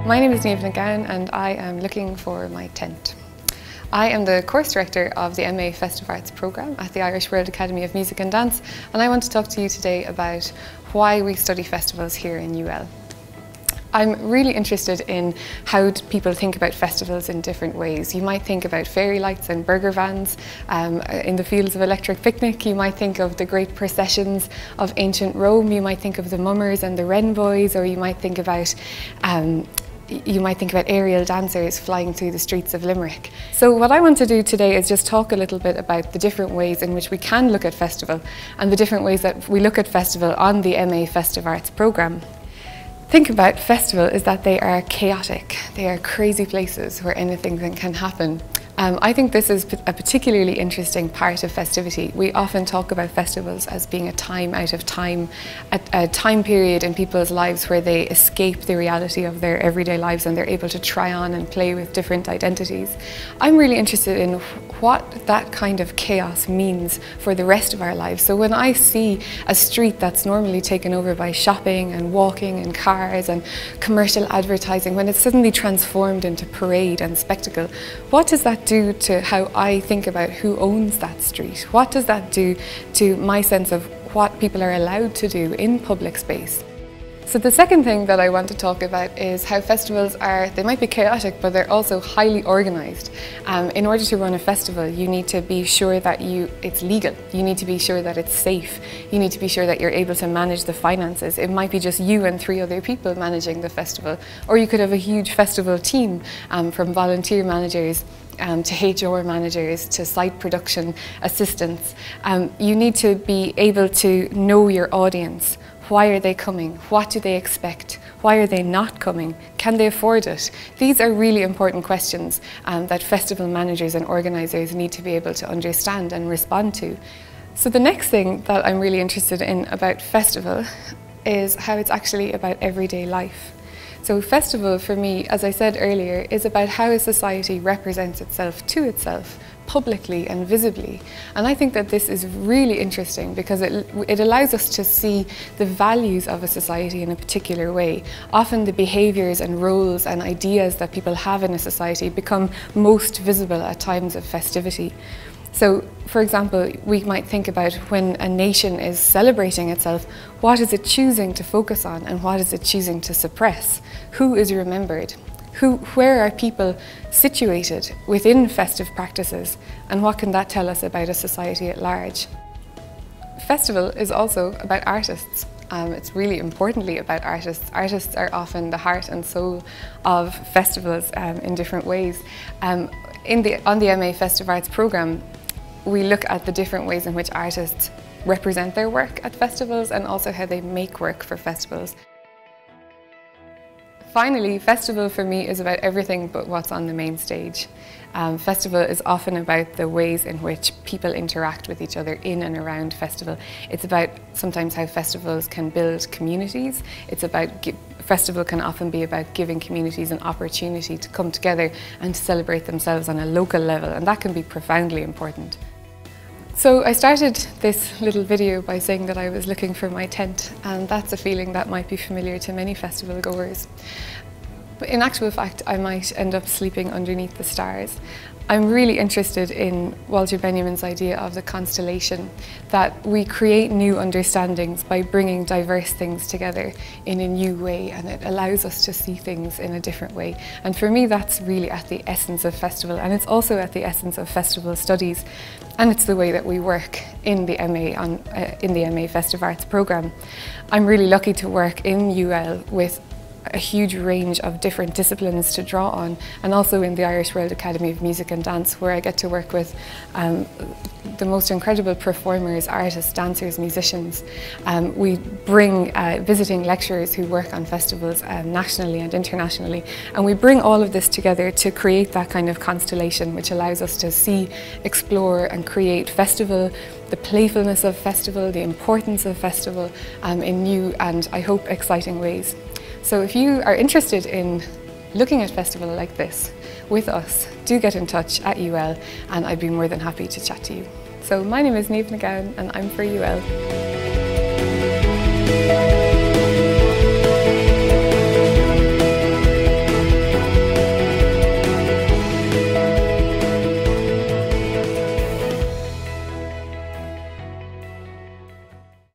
My name is Niamh and I am looking for my tent. I am the course director of the MA Festive Arts programme at the Irish World Academy of Music and Dance, and I want to talk to you today about why we study festivals here in UL. I'm really interested in how people think about festivals in different ways. You might think about fairy lights and burger vans in the fields of Electric Picnic. You might think of the great processions of ancient Rome. You might think of the mummers and the wren boys, or you might think about aerial dancers flying through the streets of Limerick. So what I want to do today is just talk a little bit about the different ways in which we can look at festival and the different ways that we look at festival on the MA Festive Arts programme. Think about festival is that they are chaotic. They are crazy places where anything can happen. I think this is a particularly interesting part of festivity. We often talk about festivals as being a time out of time, a time period in people's lives where they escape the reality of their everyday lives and they're able to try on and play with different identities. I'm really interested in what that kind of chaos means for the rest of our lives. So when I see a street that's normally taken over by shopping and walking and cars and commercial advertising, when it's suddenly transformed into parade and spectacle, what does that do to how I think about who owns that street? What does that do to my sense of what people are allowed to do in public space? So the second thing that I want to talk about is how festivals they might be chaotic, but they're also highly organised. In order to run a festival, you need to be sure that it's legal. You need to be sure that it's safe. You need to be sure that you're able to manage the finances. It might be just you and 3 other people managing the festival, or you could have a huge festival team from volunteer managers to HR managers, to site production assistants. You need to be able to know your audience. Why are they coming? What do they expect? Why are they not coming? Can they afford it? These are really important questions that festival managers and organisers need to be able to understand and respond to. So the next thing that I'm really interested in about festival is how it's actually about everyday life. So festival for me, as I said earlier, is about how a society represents itself to itself, publicly and visibly. And I think that this is really interesting because it allows us to see the values of a society in a particular way. Often the behaviours and roles and ideas that people have in a society become most visible at times of festivity. So, for example, we might think about when a nation is celebrating itself, what is it choosing to focus on and what is it choosing to suppress? Who is remembered? Where are people situated within festive practices, and what can that tell us about a society at large? Festival is also about artists. It's really importantly about artists. Artists are often the heart and soul of festivals in different ways. On the MA Festive Arts programme, we look at the different ways in which artists represent their work at festivals and also how they make work for festivals. Finally, festival for me is about everything but what's on the main stage. Festival is often about the ways in which people interact with each other in and around festival. It's about sometimes how festivals can build communities. Festival can often be about giving communities an opportunity to come together and to celebrate themselves on a local level, and that can be profoundly important. So I started this little video by saying that I was looking for my tent, and that's a feeling that might be familiar to many festival goers. But in actual fact, I might end up sleeping underneath the stars. I'm really interested in Walter Benjamin's idea of the constellation, that we create new understandings by bringing diverse things together in a new way, and it allows us to see things in a different way. And for me, that's really at the essence of festival, and it's also at the essence of festival studies, and it's the way that we work in the MA Festive Arts programme. I'm really lucky to work in UL with a huge range of different disciplines to draw on, and also in the Irish World Academy of Music and Dance, where I get to work with the most incredible performers, artists, dancers, musicians. We bring visiting lecturers who work on festivals nationally and internationally, and we bring all of this together to create that kind of constellation which allows us to see, explore and create festival, the playfulness of festival, the importance of festival in new and, I hope, exciting ways. So if you are interested in looking at festival like this with us, do get in touch at UL and I'd be more than happy to chat to you. So my name is Niamh and I'm for UL.